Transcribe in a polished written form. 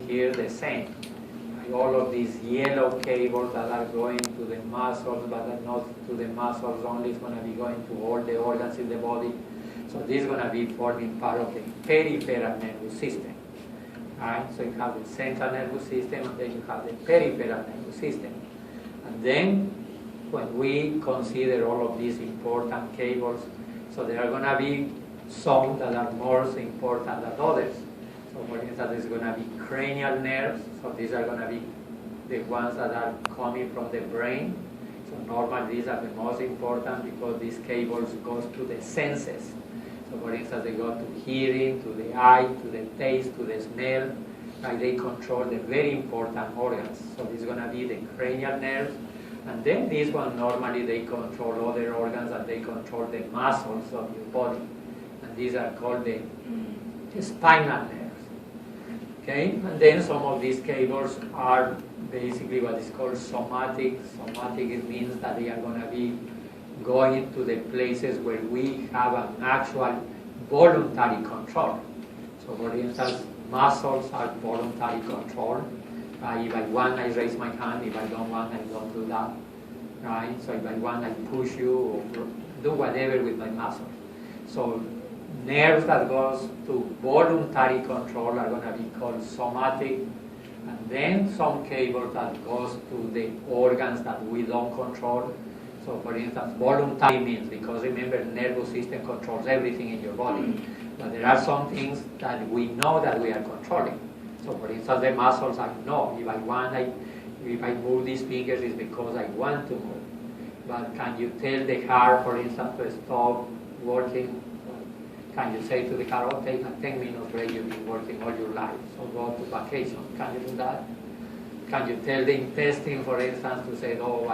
Here the same. All of these yellow cables that are going to the muscles, but are not to the muscles only, it's going to be going to all the organs in the body. So this is going to be forming part of the peripheral nervous system. Right? So you have the central nervous system, and then you have the peripheral nervous system. And then when we consider all of these important cables, so there are going to be some that are more important than others. So for instance, there's going to be cranial nerves. So these are going to be the ones that are coming from the brain. So normally these are the most important because these cables go to the senses. So for instance, they go to hearing, to the eye, to the taste, to the smell. Right? They control the very important organs. So this is going to be the cranial nerves. And then this one, normally they control other organs and they control the muscles of your body. And these are called the spinal nerves. Okay? And then some of these cables are basically what is called somatic. Somatic, it means that they are going to be going to the places where we have an actual voluntary control. So for instance, muscles are voluntary control. If I want, I raise my hand. If I don't want, I don't do that. Right? So if I want, I push you or do whatever with my muscles. So nerves that goes to voluntary control are going to be called somatic. And then some cables that goes to the organs that we don't control. So for instance, voluntary means, because remember, the nervous system controls everything in your body. But there are some things that we know that we are controlling. So for instance, the muscles, I know if I want, if I move these fingers, it's because I want to move. But can you tell the heart, for instance, to stop working? Can you say to the car, oh, take a 10-minute break, you've been working all your life, so go to vacation? Can you do that? Can you tell the intestine, for instance, to say, oh,